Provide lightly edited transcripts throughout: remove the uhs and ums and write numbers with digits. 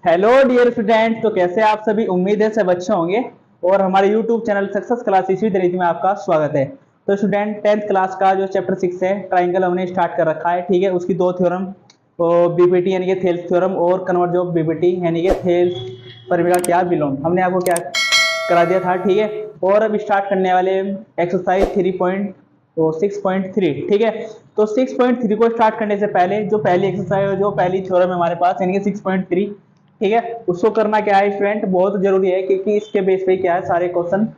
Hello dear student, तो कैसे आप सभी। उम्मीद है सब अच्छे होंगे। और हमारे यूट्यूब चैनल सक्सेस क्लास इसी तरीके में आपका स्वागत है। तो स्टूडेंट 10th क्लास का जो चैप्टर 6 है ट्राइंगल हमने स्टार्ट कर रखा है। ठीक है, उसकी दो थ्योरम बीपीटी यानी कि थेल्स थ्योरम और कन्वर्ज ऑफ बीपीटी यानी कि थेल्स परिमेय का क्या विलोम हमने आपको क्या करा दिया था। ठीक है, और अब स्टार्ट करने वाले एक्सरसाइज 3.6.3। ठीक है, तो 6.3 को स्टार्ट करने से पहले जो पहली एक्सरसाइज जो पहली थ्योरम है हमारे पास यानी कि 6.3, ठीक है, उसको करना क्या है स्टूडेंट, बहुत जरूरी है क्योंकि इसके बेस पे क्या है सारे क्वेश्चन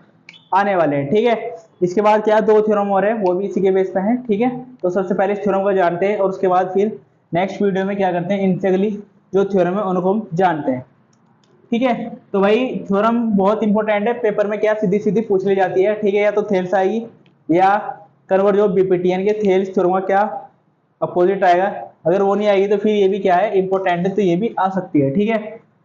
आने वाले हैं। ठीक है, इसके बाद क्या दो थ्योरम और है वो भी इसी के बेस पे हैं। ठीक है, तो सबसे पहले इस थ्योरम को जानते हैं और उसके बाद फिर नेक्स्ट वीडियो में क्या करते हैं इनसे अगली जो थ्योरम है उनको हम जानते हैं। ठीक है, तो भाई थ्योरम बहुत इंपॉर्टेंट है, पेपर में क्या सीधी सीधी पूछ ली जाती है। ठीक है, या तो थेल्स आएगी या कन्वर्ज ऑफ बीपीटी यानी कि थेल्स थ्योरम का क्या अपोजिट आएगा। अगर वो नहीं आएगी तो फिर ये भी क्या है इंपॉर्टेंट है, तो ये भी आ सकती है। ठीक है,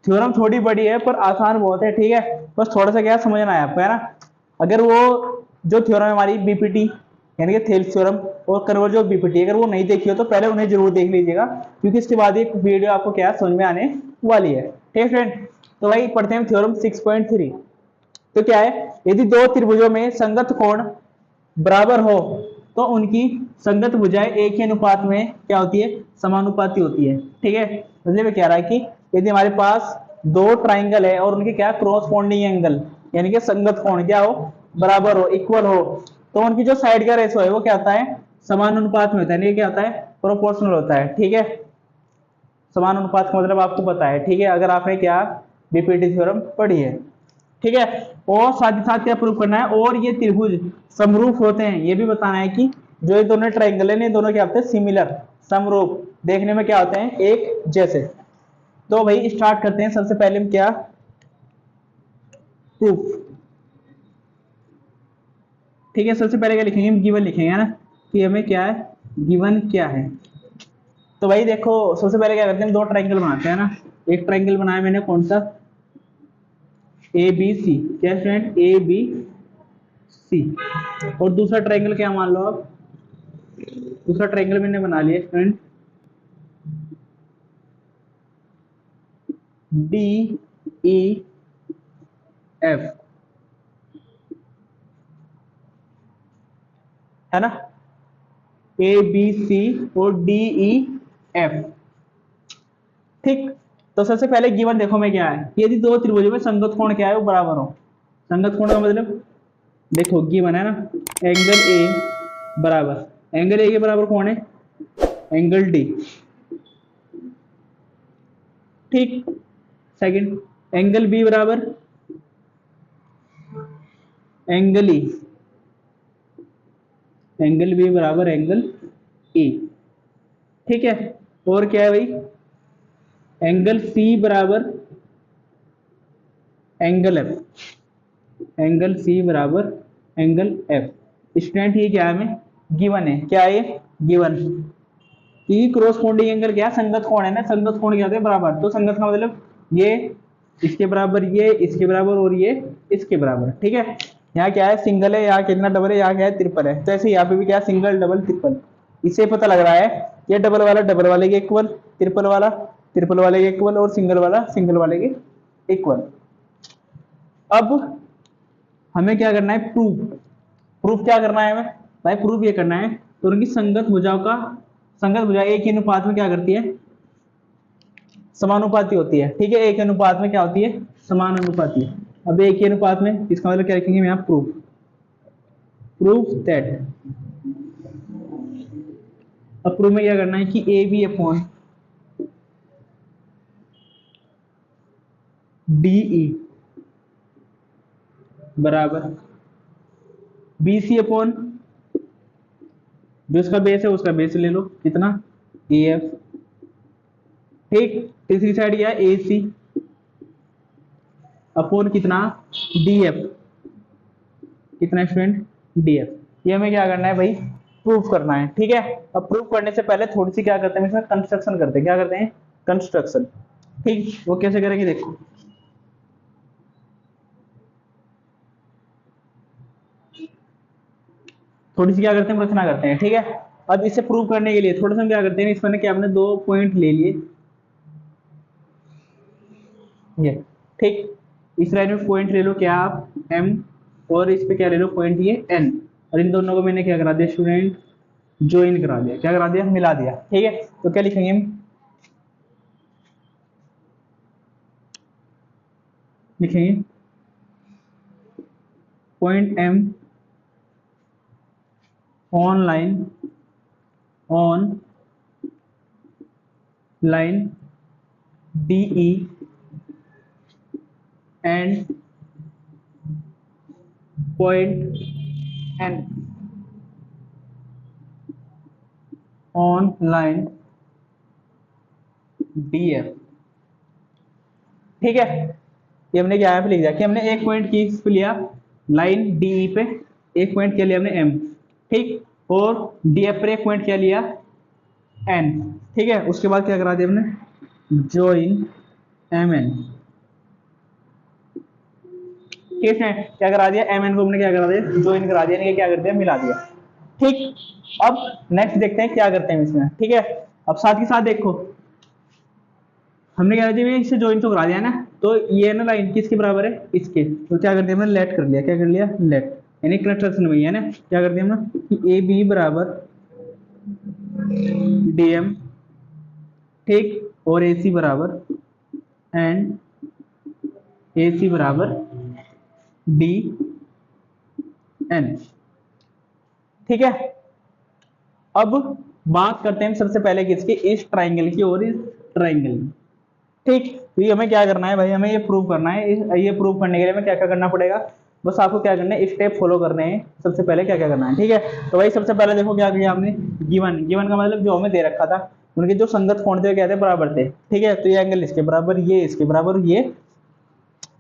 थ्योरम थोड़ी बड़ी है पर आसान बहुत है। ठीक है, बस थोड़ा सा क्या समझना है आपको, है ना। अगर वो जो थ्योरम है हमारी बीपीटी यानी कि थेल्स थ्योरम और कन्वर्ज ऑफ बीपीटी अगर वो नहीं देखी हो तो पहले उन्हें जरूर देख लीजिएगा, क्योंकि इसके बाद एक वीडियो आपको क्या समझ में आने वाली है। ठीक है फ्रेंड, तो भाई पढ़ते हैं थ्योरम 6.3। तो क्या है, यदि दो त्रिभुजों में संगत कोण बराबर हो तो उनकी संगत भुजाएं एक ही अनुपात में क्या होती है, समानुपाती होती है। ठीक है, मतलब क्या रहा है कि यदि हमारे पास दो ट्राइंगल है और उनके क्या क्रॉसपोंडिंग एंगल यानी कि संगत कोण क्या हो, बराबर हो, इक्वल हो, तो उनकी जो साइड का रेशो है वो क्या होता है, समान अनुपात में होता है। ये क्या होता है, प्रोपोर्शनल होता है। ठीक है, समान अनुपात का मतलब आपको पता है। ठीक है, अगर आपने क्या बीपीटी थ्योरम पढ़ी है। ठीक है, और साथ ही साथ क्या प्रूव करना है, और ये त्रिभुज समरूप होते हैं ये भी बताना है कि जो ये दोनों ट्राइंगल है ये दोनों क्या होते हैं, सिमिलर, समरूप, देखने में क्या होते हैं एक जैसे। तो भाई स्टार्ट करते हैं। सबसे पहले हम क्या प्रूफ। ठीक है, सबसे पहले क्या लिखेंगे, हम गिवन लिखेंगे, है ना, कि हमें क्या है गिवन क्या है। तो भाई देखो सबसे पहले क्या करते हैं, दो ट्राइंगल बनाते हैं ना। एक ट्राइंगल बनाया मैंने कौन सा, ए बी सी, क्या स्टूडेंट, ए बी सी। और दूसरा ट्राइंगल क्या मान लो आप, दूसरा ट्राइंगल मैंने बना लिया स्टूडेंट डी ई एफ, है ना, ए बी सी और डी ई एफ। ठीक, तो सबसे पहले गिवन देखो में क्या है, यदि दो त्रिभुजों में संगत कोण क्या है वो बराबर हो। संगत कोण का मतलब देखो गिवन है ना, एंगल ए बराबर, एंगल ए के बराबर कौन है, एंगल डी। ठीक, सेकंड एंगल बी बराबर एंगल ई, एंगल बी बराबर एंगल ई। ठीक है, और क्या है भाई, एंगल सी बराबर एंगल एफ, एंगल सी बराबर एंगल एफ। स्टूडेंट ये क्या है, हमें गिवन है, क्या है ये गिवन, कि क्रॉसपोंडिंग एंगल क्या संगत कोण है ना, संगत कोण क्या होते हैं बराबर। तो संगत का मतलब ये इसके बराबर, ये इसके बराबर और ये इसके बराबर। ठीक है, यहाँ क्या है सिंगल है, यहाँ कितना डबल है, यहाँ क्या है ट्रिपल है। तो ऐसे यहाँ पे भी क्या सिंगल डबल ट्रिपल, इससे पता लग रहा है ये डबल वाला डबल वाले के इक्वल, ट्रिपल वाला ट्रिपल वाले के इक्वल और सिंगल वाला सिंगल वाले के इक्वल। अब हमें क्या करना है, प्रूफ। प्रूफ क्या करना है हमें भाई, प्रूफ ये करना है तो उनकी संगत भुजाओं का, संगत भुजा एक ही अनुपात में क्या करती है, समानुपाती होती है। ठीक है, एक अनुपात में क्या होती है, समान अनुपाती। अब एक ही अनुपात में इसका मतलब क्या लिखेंगे यहाँ प्रूफ, प्रूफ दैट। अब प्रूफ में क्या करना है कि A B upon D E बराबर बी सी अपॉन, जो इसका बेस है उसका बेस ले लो कितना, ए एफ। ठीक, तीसरी साइड क्या है ए सी अपॉन कितना, डी एफ, कितना स्टूडेंट, डी एफ। ये हमें क्या करना है भाई, प्रूफ करना है। ठीक है, अब प्रूफ करने से पहले थोड़ी सी क्या करते हैं इसमें कंस्ट्रक्शन करते हैं, क्या करते हैं कंस्ट्रक्शन। ठीक, वो कैसे करेंगे देखो, थोड़ी सी क्या करते हैं रचना करते हैं। ठीक है, अब इसे प्रूव करने के लिए थोड़ा सा क्या करते हैं, इसमें क्या हमने दो पॉइंट ले लिए, ये, ठीक। इस लाइन में पॉइंट ले लो क्या आप m, और इस पे क्या ले लो पॉइंट ये n, और इन दोनों को मैंने क्या करा दिया स्टूडेंट, ज्वाइन करा दिया, क्या करा दिया, मिला दिया, ठीक है। तो क्या लिखेंगे हम, लिखेंगे point m on line DE and point N on line DF, ठीक है। ये हमने क्या यहाँ पे लिख दिया कि हमने एक पॉइंट किस पे लिया, लाइन DE पे एक पॉइंट क्या लिया हमने M, ठीक, और DF पर एक पॉइंट क्या लिया N, ठीक है। उसके बाद क्या करा दिया हमने, ज्वाइन MN, ठीक है। क्या करा दिया, MN को हमने क्या करा दिया, ज्वाइन करा दिया, यानी क्या कर दिया, मिला दिया, ठीक। अब नेक्स्ट देखते हैं क्या करते हैं इसमें, ठीक है। अब साथ ही साथ देखो हमने क्या कर दिया, इससे ज्वाइन तो करा दिया ना, तो ये ना लाइन किसके बराबर है, इसके, तो क्या कर दिया हमने, लेट कर लिया, क्या कर लिया, लेट, यानी कंस्ट्रक्शन में है ना, क्या कर दिया हमने कि AB बराबर DM, ठीक, और AC बराबर एंड AC बराबर DN, ठीक है। अब बात करते हैं सबसे पहले किसकी, इस ट्राइंगल की और इस ट्राइंगल की, ठीक। तो ये हमें क्या करना है भाई, हमें ये प्रूव करना है। ये प्रूव करने के लिए हमें क्या क्या करना पड़ेगा, बस आपको क्या करना है, स्टेप फॉलो करने हैं। सबसे पहले क्या क्या करना है, ठीक है। तो भाई सबसे पहले देखो क्या किया हमने, गिवन का मतलब जो हमें दे रखा था, उनके जो संगत कोण थे क्या थे, बराबर थे, ठीक है। तो ये एंगल इसके बराबर, ये इसके बराबर, ये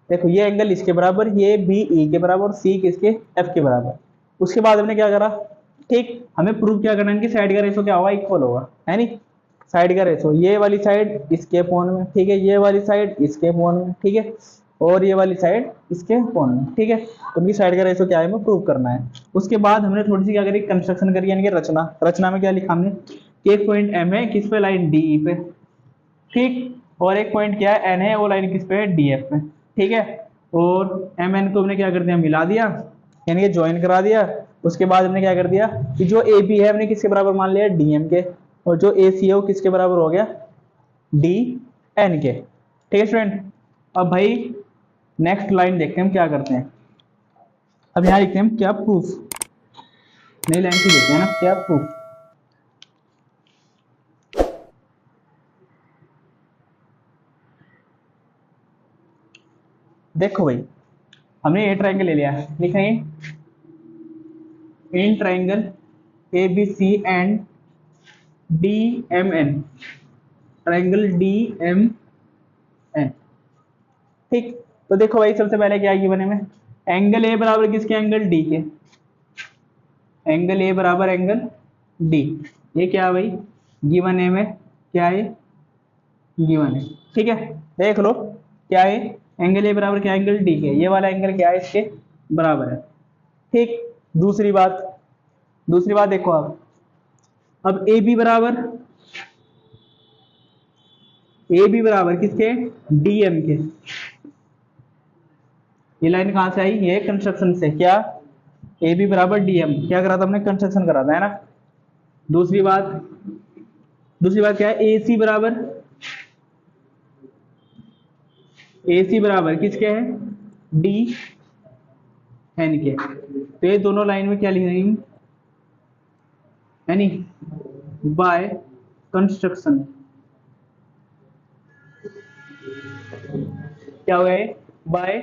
देखो ये एंगल इसके बराबर, ये बी ई के बराबर और सी किसके, एफ के बराबर। उसके बाद हमने क्या करा, ठीक, हमें प्रूव क्या करना है कि साइड का रेशो क्या होगा, इक्वल होगा, है नी। साइड का रेशो, ये वाली साइड इसके अपोन में, ठीक है, ये वाली साइड इसके अपोन में, ठीक है, और ये वाली साइड इसके अपोन में, ठीक है। तो उनकी साइड का रेशो क्या है, हमें प्रूव करना है। उसके बाद हमने थोड़ी सी क्या करी, कंस्ट्रक्शन करी, यानी कि रचना में क्या लिखा हमने कि एक पॉइंट एम है किस पे, लाइन डी पे, ठीक, और एक पॉइंट क्या है एन है, वो लाइन किस पे है, DF पे, ठीक है। और एम एन को हमने क्या कर दिया, मिला दिया, यानी कि ज्वाइन करा दिया। उसके बाद हमने क्या कर दिया कि जो ए बी है हमने किसके बराबर मान लिया, DM के, और जो ए सी है वो किसके बराबर हो गया, DN के, ठीक है स्टूडेंट। अब भाई नेक्स्ट लाइन देखते हैं हम क्या करते हैं। अब यहाँ लिखते हैं हम क्या प्रूफ, नई लाइन से लिखते हैं ना, क्या प्रूफ। देखो भाई हमने ये ट्राइंगल ले लिया, लिखेंगे in triangle ABC and DMN, triangle DMN, ठीक। तो देखो भाई सबसे पहले क्या है बने में, एंगल ए बराबर किसके, एंगल डी के, एंगल ए बराबर एंगल डी, ये क्या है भाई, गिवन ए में क्या है, गिवन है, ठीक है। देख लो क्या है, एंगल ए बराबर क्या, एंगल डी के, ये वाला एंगल क्या है, इसके बराबर है, ठीक। दूसरी बात देखो आप, अब ए बी बराबर किसके, DM के, ये लाइन कहां से आई, ये कंस्ट्रक्शन से, क्या ए बी बराबर DM, क्या करा था हमने, कंस्ट्रक्शन करा था, है ना। दूसरी बात क्या है, AC बराबर किसके है, DN के। तो ये दोनों लाइन में क्या लिख रही हूं, यानी बाय कंस्ट्रक्शन, क्या हुआ है, बाय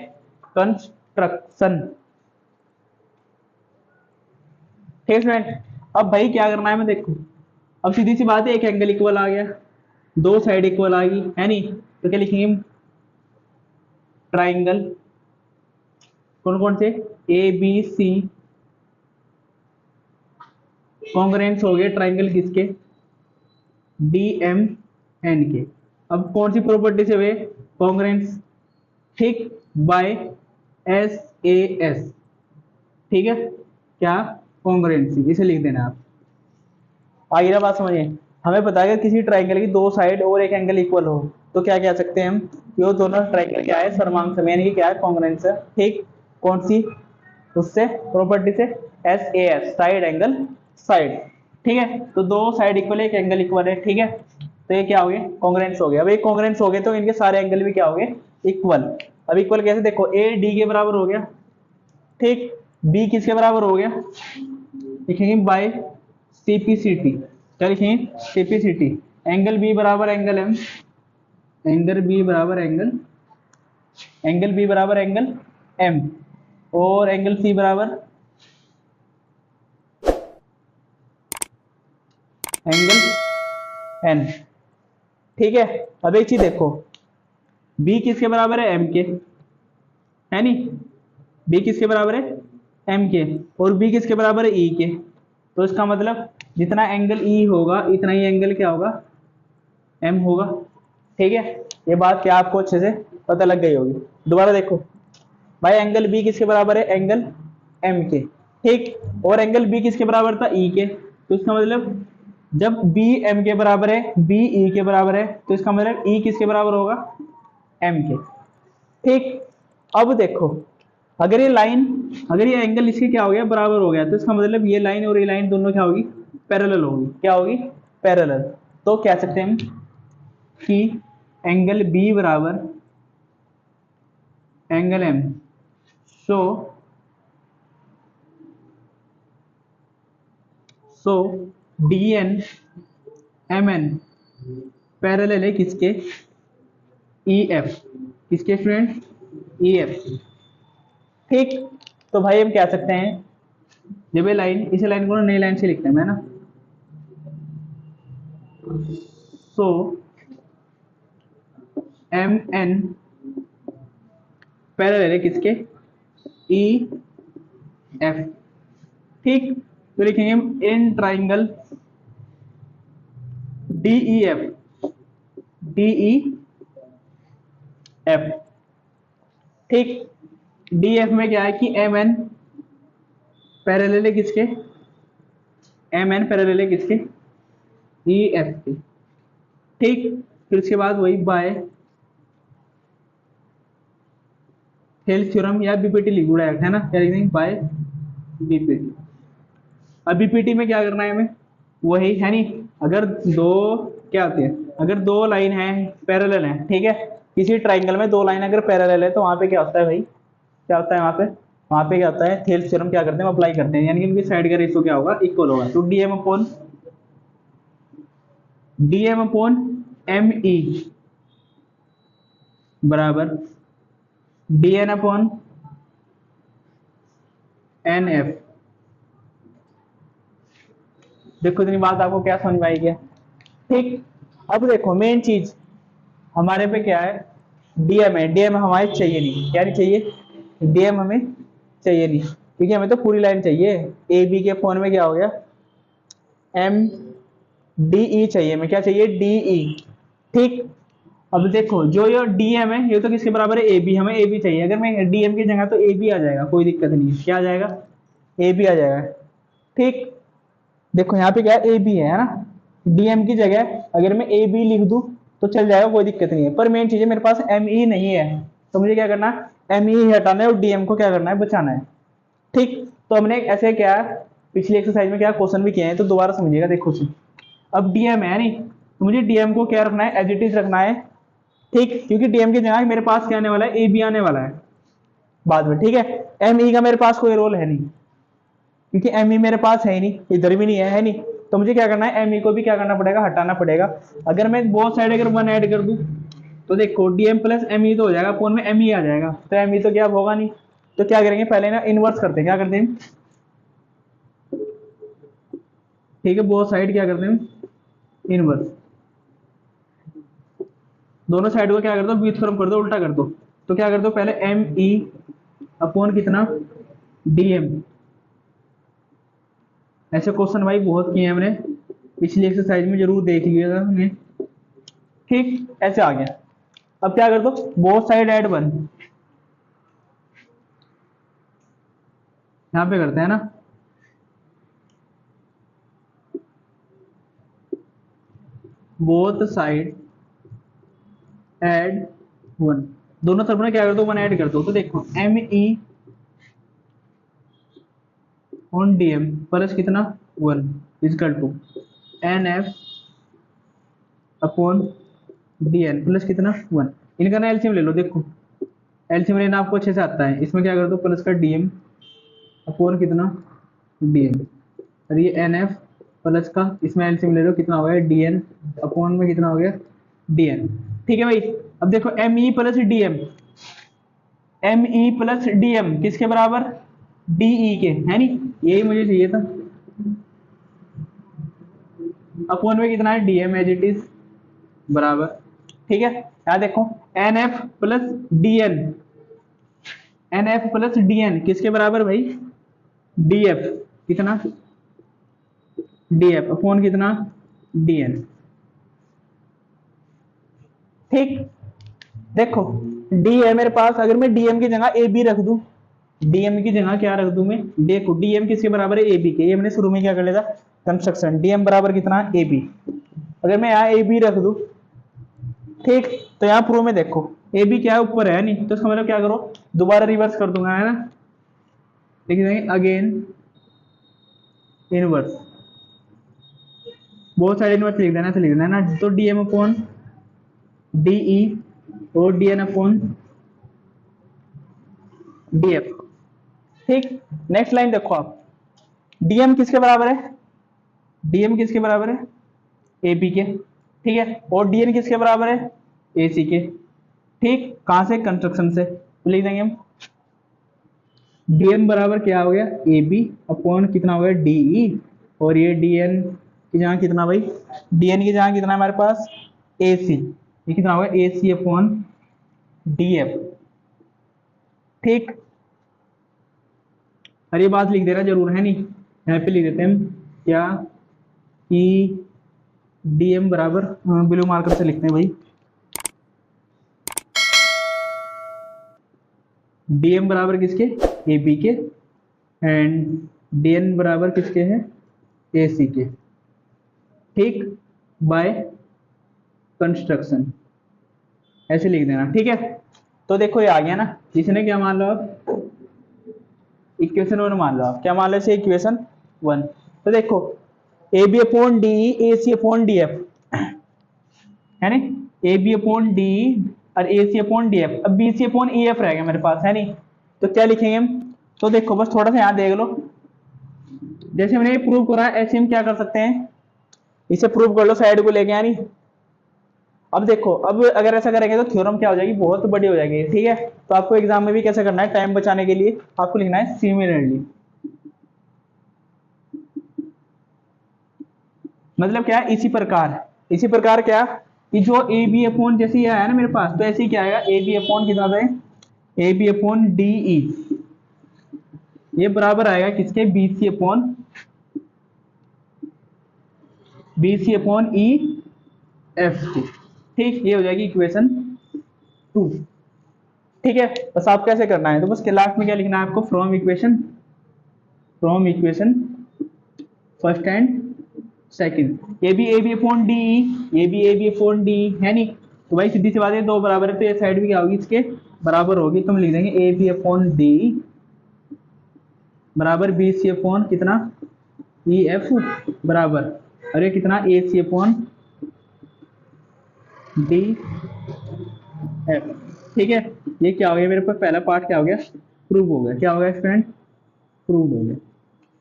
कंस्ट्रक्शन, ठीक है। अब भाई क्या करना है हमें, देखो अब सीधी सी बात है, एक एंगल इक्वल आ गया, दो साइड इक्वल आ गई, है नी। तो क्या लिखेंगे, ट्राइंगल कौन कौन से, ABC कॉन्ग्रुएंस हो गए ट्राइंगल किसके, DMN के। अब कौन सी प्रॉपर्टी से हुए, कॉन्ग्रुएंस, ठीक, बाय SAS, ठीक है, क्या, कॉन्ग्रुएंसी, इसे लिख देना आप। आगे ना बात समझिए, हमें पता है कि किसी ट्राइंगल की दो साइड और एक एंगल इक्वल हो, तो क्या कह सकते हैं हम, ये दोनों ट्रायंगल क्या है, सर्वांग समय यानी कि क्या है, कॉन्ग्रुएंस है। ठीक, कौन सी, उससे प्रॉपर्टी से, SAS साइड एंगल साइड। ठीक है, तो दो साइड इक्वल है, एक एंगल इक्वल है। ठीक है, तो ये क्या हो गया, कॉन्ग्रुएंस हो गया। अब ये कॉन्ग्रुएंस हो गए तो इनके सारे एंगल भी क्या हो गए, इक्वल। अब इक्वल कैसे, देखो ए डी के बराबर हो गया, ठीक, बी किसके बराबर हो गया, लिखेंगे बाय CPCT। क्या लिखेंगे, CPCT। एंगल बी बराबर एंगल एम, एंगल बी बराबर एंगल एम, और एंगल सी बराबर एंगल एन। ठीक है, अब एक चीज देखो, बी किसके बराबर है, एम के, है नी, बी किसके बराबर है, एम के, और बी किसके बराबर है, ई के। तो इसका मतलब जितना एंगल ई होगा इतना ही एंगल क्या होगा, एम होगा। ठीक है, ये बात क्या आपको अच्छे से पता लग गई होगी। दोबारा देखो भाई, एंगल बी किसके बराबर है, एंगल एम के, ठीक, और एंगल बी किसके बराबर था, ई के। तो इसका मतलब जब बी एम के बराबर है, बी ई के बराबर है, तो इसका मतलब ई किसके बराबर होगा, एम के। ठीक, अब देखो, अगर ये लाइन, अगर ये एंगल इसके क्या हो गया, बराबर हो गया, तो इसका मतलब ये लाइन और ये लाइन दोनों क्या होगी, पैरेलल होगी। क्या होगी, पैरेलल। तो कह सकते हैं हम कि एंगल बी बराबर angle M, so D N M N parallel है किसके, ई एफ, किसके स्टूडेंट, ई एफ। ठीक, तो भाई हम क्या सकते हैं, जब ये लाइन, इस लाइन को नई लाइन से लिखते हैं मैं ना, सो एम एन पैरेलल है किसके, ई एफ। ठीक, तो लिखेंगे हम in triangle D E F, D E F. ठीक, डी एफ में क्या है कि एम एन पैरेलल है किसके, एम एन पैरेलल है किसके, ई एफ के। ठीक, फिर उसके बाद वही बाय हेल्थ थ्योरम या बीपीटी लिखो डायरेक्ट, है ना, क्या लिखेंगे, बाय बीपीटी। अब बीपीटी में क्या करना है हमें, वही है नी, अगर दो, क्या होती है, अगर दो लाइन है पैरेलल है, ठीक है, किसी ट्राइंगल में दो लाइन अगर पैरेलल है तो वहां पे क्या होता है भाई, क्या होता है वहां पे क्या होता है, थेल्स थ्योरम क्या करते हैं, अप्लाई करते हैं, यानी कि उनकी साइड का रेशियो क्या होगा, इक्वल होगा। तो डीएम अपॉन एम ई बराबर डीएन अपॉन एन एफ। देखो इतनी बात आपको क्या समझ में आई क्या। ठीक, अब देखो मेन चीज हमारे पे क्या है, डीएम है, डीएम हमारे चाहिए नहीं, क्या नहीं चाहिए, डीएम हमें चाहिए नहीं, क्योंकि हमें तो पूरी लाइन चाहिए। ए बी के फोन में क्या हो गया, एम डी ई चाहिए, हमें क्या चाहिए, डी ई। ठीक, अब देखो जो ये डीएम है ये तो किसके बराबर है, ए बी, हमें ए बी चाहिए, अगर मैं डीएम की जगह तो ए बी आ जाएगा, कोई दिक्कत नहीं है, क्या आ जाएगा, ए बी आ जाएगा। ठीक, देखो यहाँ पे क्या है, ए बी है ना, डीएम की जगह अगर मैं ए बी लिख दूं तो चल जाएगा, कोई दिक्कत नहीं है। पर मेन चीज है मेरे पास एम ई नहीं है, तो मुझे क्या करना है, एम ई हटाना है और डीएम को क्या करना है, बचाना है। ठीक, तो हमने ऐसे क्या पिछली एक्सरसाइज में क्या क्वेश्चन भी किए हैं, तो दोबारा समझिएगा। देखो सी, अब डीएम है नहीं, तो मुझे डीएम को क्या रखना है, एज इट इज रखना है। ठीक, क्योंकि डीएम की जगह मेरे पास क्या आने वाला है, ए बी आने वाला है बाद में। ठीक है, एम ई का मेरे पास कोई रोल है नहीं, क्योंकि एम ई मेरे पास है ही नहीं, इधर भी नहीं है नहीं, तो मुझे क्या करना है, एम ई को भी क्या करना पड़ेगा, हटाना पड़ेगा। अगर मैं बोथ साइड अगर वन ऐड कर दूं तो देखो डीएम प्लस एम ई तो हो जाएगा, फोन में एम ई आ जाएगा, तो एम ई तो क्या होगा नहीं। तो क्या करेंगे, पहले ना इनवर्स करते हैं, क्या करते हैं, ठीक है, बोथ साइड क्या करते हैं, इनवर्स, दोनों साइड को क्या कर दो, व्युत्क्रम कर दो, उल्टा कर दो। तो क्या कर दो, पहले एम ई अपॉन कितना, डीएम। ऐसे क्वेश्चन भाई बहुत किए हैं हमने, पिछली एक्सरसाइज में जरूर देख लिया था हमने। ठीक, ऐसे आ गया। अब क्या कर दो, बोथ साइड एड वन, यहां पे करते हैं ना, बोथ साइड ऐड 1, दोनों तरफ में क्या कर दो 1 ऐड कर दो। तो देखो ME ऑन DM प्लस कितना 1 equal to NF upon DN plus कितना 1। इनका ना एलसीएम ले लो। देखो एलसीएम लेना आपको अच्छे से आता है। इसमें क्या कर दो प्लस का DM अपॉन कितना DN, और ये NF प्लस का इसमें एलसीएम ले लो कितना हो गया DN अपॉन में कितना हो गया DN। ठीक है भाई। अब देखो ME plus DM, ME plus DM किसके बराबर DE के, है नी, यही मुझे चाहिए था। अपॉन में कितना है DM एज इट इज बराबर। ठीक है यहाँ देखो NF plus DN, NF plus DN किसके बराबर भाई DF कितना DF अपॉन कितना DN। ठीक देखो D है मेरे पास, अगर मैं DM की जगह AB रख दूं, DM की जगह क्या रख दूं मैं, देखो DM किसके बराबर है AB के, ये मैंने शुरू में क्या कर लिया था कंस्ट्रक्शन, DM बराबर कितना AB। अगर मैं यहाँ AB रख दूं, ठीक, तो यहाँ प्रूव में देखो AB क्या है ऊपर है नहीं, तो इसका मतलब क्या करो दोबारा रिवर्स कर दूंगा, है ना, लिख देंगे अगेन इनवर्स, बहुत सारे इनवर्स लिख देना, लिख देना है ना। तो DM अपॉन DE और DN अपॉन DF। ठीक नेक्स्ट लाइन देखो आप, DM किसके बराबर है, DM किसके बराबर है AB के, ठीक है, और DN किसके बराबर है AC के। ठीक कहां से कंस्ट्रक्शन से, तो लिख देंगे हम DM बराबर क्या हो गया AB अपॉन कितना हो गया DE, और ये DN की जगह कितना भाई, DN की जगह कितना है हमारे पास AC, ये कितना होगा AC अपॉन DF। ठीक और ये बात लिख देना जरूर है नहीं, यहाँ पे लिख देते हैं हम क्या कि DM बराबर ब्लू मार्कर से लिखते हैं भाई, DM बराबर किसके AB के एंड DN बराबर किसके हैं AC के। ठीक बाय कंस्ट्रक्शन ऐसे लिख देना। ठीक है तो देखो ये आ गया ना, जिसने क्या मान लो आप इक्वेशन 1 मान लो, आप क्या मान लो इसे इक्वेशन 1। तो देखो AB upon DE AC upon DF है नी, AB अपॉन DE और AC अपॉन DF, अब BC अपॉन EF रहेगा मेरे पास, है नी, तो क्या लिखेंगे हम, तो देखो बस थोड़ा सा यहाँ देख लो, जैसे मैंने प्रूव करा ऐसे हम क्या कर सकते हैं, इसे प्रूव कर लो साइड को लेके, यानी अब देखो अब अगर ऐसा करेंगे तो थ्योरम क्या हो जाएगी बहुत बड़ी हो जाएगी। ठीक है तो आपको एग्जाम में भी कैसे करना है, टाइम बचाने के लिए आपको लिखना है सिमिलरली, मतलब क्या इसी प्रकार क्या कि जो AB अपॉन जैसे ये आया ना मेरे पास, तो ऐसे ही क्या आएगा AB अपॉन कितना है AB अपॉन DE, ये बराबर आएगा किसके BC अपॉन EF के। ठीक ये हो जाएगी इक्वेशन 2। ठीक है बस आप कैसे करना है, तो बस के लास्ट में क्या लिखना है आपको, from equation first and second, ये भी AB अपॉन DE, ये भी AB अपॉन DE है नी, तो भाई सीधी सी बात है दो बराबर है तो ये साइड भी क्या होगी इसके बराबर होगी, तो हम लिख देंगे AB अपॉन DE बराबर BC अपॉन कितना EF बराबर, और ये कितना AC अपॉन DF। ठीक है ये क्या हो गया मेरे पास पहला पार्ट क्या हो गया प्रूव हो गया, क्या हो गया स्टूडेंट प्रूव हो गया।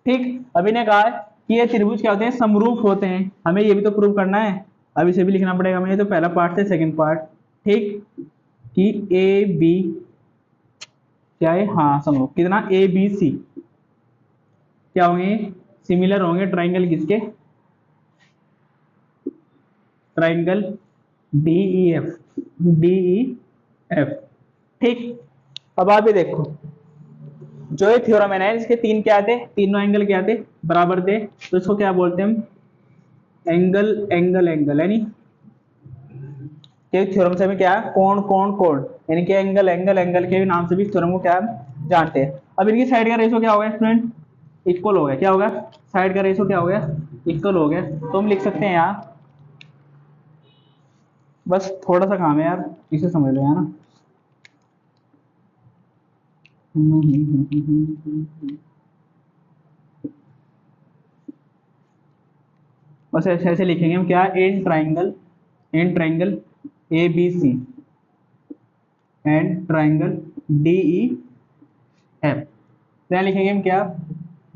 ठीक अभी ने कहा है कि ये त्रिभुज क्या होते हैं समरूप होते हैं, हमें ये भी तो प्रूव करना है, अब इसे भी लिखना पड़ेगा हमें, तो पहला पार्ट है सेकंड पार्ट। ठीक कि AB क्या है, हाँ समरूप कितना ABC क्या होंगे सिमिलर होंगे ट्राइंगल किसके, ट्राइंगल DEF। ठीक अब आप ये देखो जो ये थ्योरम है ना इसके तीन क्या थे, तीनों एंगल क्या थे बराबर थे, तो इसको क्या बोलते हैं हम एंगल है नी, थ्योरम से हमें क्या है कोण यानी कि एंगल के नाम से भी थ्योरम को क्या जानते हैं। अब इनकी साइड का रेशो क्या होगा स्टूडेंट इक्वल हो गया, क्या होगा साइड का रेशो क्या हो गया इक्वल हो गया, तो हम लिख सकते हैं यहाँ बस थोड़ा सा काम है यार, इसे समझ लो है ना। बस ऐसे ऐसे लिखेंगे हम क्या, in triangle A B C and triangle D E F, क्या लिखेंगे हम क्या,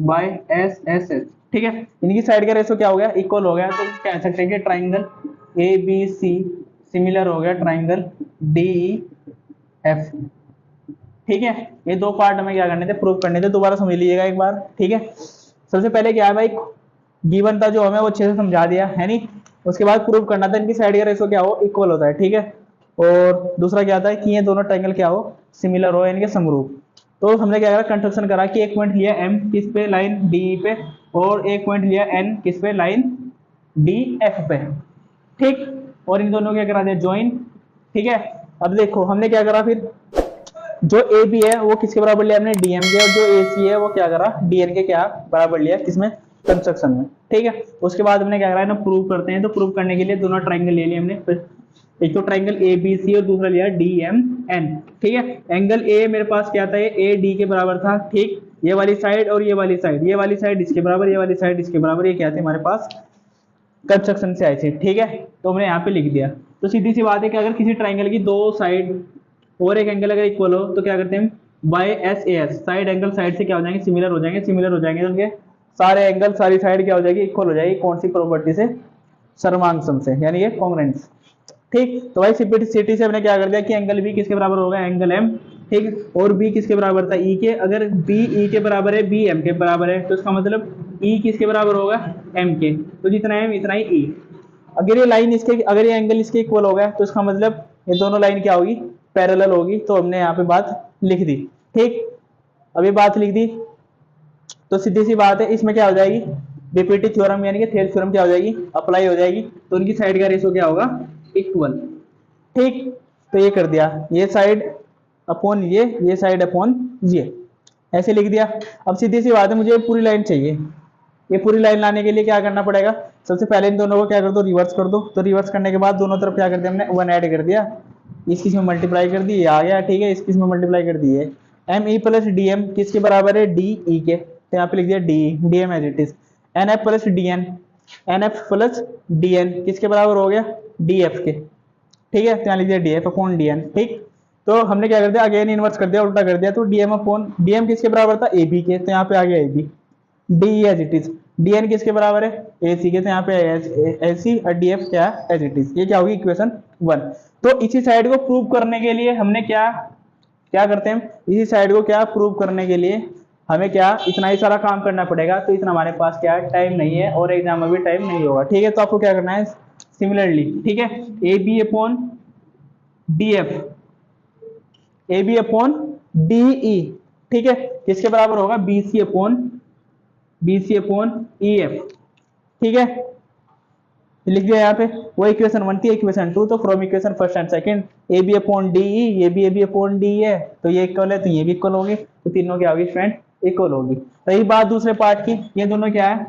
बाय एस एस एस। ठीक है, इनकी साइड का रेशो क्या हो गया, इक्वल हो गया, तो कह सकते हैं कि triangle A B C similar हो गया ट्राइंगल डी ई एफ। ठीक है, ये दो पार्ट हमें क्या करने थे, प्रूव करने थे, दोबारा समझ लीजिएगा एक बार। ठीक है, सबसे पहले क्या है भाई, गिवन था जो हमें वो अच्छे से समझा दिया है नहीं, उसके बाद प्रूव करना था इनकी साइड का रेशो क्या हो, इक्वल होता है। ठीक है, और दूसरा क्या था कि ये दोनों ट्रायंगल क्या हो, सिमिलर हो, यानी कि समरूप। तो हमने क्या करा, कंस्ट्रक्शन करा कि एक पॉइंट लिया एम किस पे, लाइन डी पे, और एक पॉइंट लिया एन किस पे, लाइन डी एफ पे। ठीक, और इन दोनों क्या करा दिया, ज्वाइन। ठीक है, अब देखो हमने क्या करा फिर, जो ए बी है वो किसके बराबर लिया हमने, डीएम के, और जो ए सी है वो क्या करा, डीएन के क्या बराबर लिया, किसमें, कंस्ट्रक्शन में। ठीक है, उसके बाद हमने क्या करा है ना, प्रूव करते हैं। तो प्रूव करने के लिए दोनों ट्राइंगल ले लिए हमने, एक तो ट्राइंगल ए बी सी और दूसरा लिया डी एम एन। ठीक है, एंगल ए मेरे पास क्या था, ए डी के बराबर था। ठीक, ये वाली साइड और ये वाली साइड, ये वाली साइड इसके बराबर, ये वाली साइड इसके बराबर, ये क्या थे हमारे पास, कंस्ट्रक्शन से आए थे। ठीक है, तो हमने यहाँ पे लिख दिया। तो सीधी सी बात है कि अगर किसी ट्राइंगल की दो साइड और एक एंगल अगर इक्वल हो तो क्या करते हैं, by S A S, side angle side से क्या हो जाएंगे, सिमिलर हो जाएंगे, सिमिलर हो जाएंगे तो उनके सारे एंगल सारी साइड क्या हो जाएगी, इक्वल हो जाएगी। कौन सी प्रॉपर्टी से, सर्वांग से, यानी ये कॉन्ग्रुएंस। ठीक, तो भाई सिटी से हमने क्या कर दिया कि एंगल बी किसके बराबर होगा, एंगल एम। ठीक, और बी किसके बराबर था, ई के। अगर बी ई के बराबर है, बी एम के बराबर है, तो इसका मतलब ई किसके बराबर होगा, एम के। तो जितना एम इतना ही ई। अगर ये लाइन इसके, अगर ये एंगल इसके इक्वल हो गया तो इसका मतलब ये दोनों लाइन क्या होगी, पैरेलल होगी। तो हमने यहाँ पे बात लिख दी। ठीक, अभी बात लिख दी तो सीधी सी बात है, इसमें क्या हो जाएगी, बीपीटी थ्योरम यानी कि थेल्स थ्योरम क्या हो जाएगी, अप्लाई हो जाएगी। तो उनकी साइड का रेशो क्या होगा, इक्वल। ठीक, तो ये कर दिया, ये साइड अपॉन ये साइड अपॉन ये, ऐसे लिख दिया। अब सीधी सी बात है, मुझे पूरी लाइन चाहिए। ये पूरी लाइन लाने के लिए क्या करना पड़ेगा, सबसे पहले इन दोनों को क्या कर दो, रिवर्स कर दो। तो रिवर्स करने के बाद दोनों तरफ क्या कर दिया हमने, वन ऐड कर दिया, इसकी इसमें मल्टीप्लाई कर दी, ये आ गया। ठीक है, इसकी इसमें मल्टीप्लाई कर दी है। M E plus D M किसके बराबर है, डी ई के, तो यहाँ पे लिख दिया D, D M as it is. N F plus D N F plus D N किसके बराबर हो गया, डी एफ के। ठीक है, तो यहाँ लिख दिया D F upon D N. ठीक, तो हमने क्या कर दिया, अगेन इनवर्स कर दिया, उल्टा कर दिया। तो D M upon D M किसके बराबर था, ए बी के, तो यहाँ पे आ गया A B. D as it is, D N किसके बराबर है, ए सी के, तो यहाँ पे ए सी और डी एफ क्या है, एज इट इज। ये क्या होगी, इक्वेशन 1। तो इसी साइड को प्रूव करने के लिए हमने क्या क्या करते हैं, इसी साइड को क्या प्रूव करने के लिए हमें क्या इतना ही सारा काम करना पड़ेगा। तो इतना हमारे पास क्या टाइम नहीं है, और एग्जाम में भी टाइम नहीं होगा। ठीक है, तो आपको क्या करना है, सिमिलरली, ठीक है, A B upon D F, A B upon D E, ठीक है, किसके बराबर होगा, B C upon E F. ठीक है, लिख दिया यहाँ पे, वो इक्वेशन 1 थी, इक्वेशन 2। तो from equation first and second, A B upon D E, ये भी ए बी अपॉन डी है, तो ये इक्वल है, तो ये भी इक्वल होगी। तो तीनों क्या होगी फ्रेंड, इक्वल होगी। रही बात दूसरे पार्ट की, ये दोनों क्या है,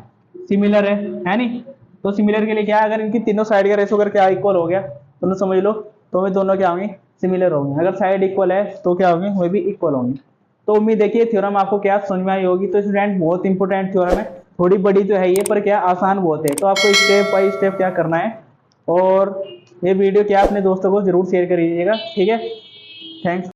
सिमिलर है नहीं। तो सिमिलर के लिए क्या है, अगर इनकी तीनों साइड का रेशो अगर क्या इक्वल हो गया, तो समझ लो, तो वे दोनों क्या होंगे, सिमिलर होंगे। अगर साइड इक्वल है तो क्या होंगे, वे भी इक्वल होंगे। तो उम्मीद देखिए थ्योरम आपको क्या समझ में आई होगी। तो स्टूडेंट बहुत इंपॉर्टेंट थ्योरम है, थोड़ी बड़ी तो है ये, पर क्या आसान बहुत है। तो आपको स्टेप बाय स्टेप क्या करना है, और ये वीडियो क्या अपने दोस्तों को जरूर शेयर करिएगा। ठीक है, थैंक्स।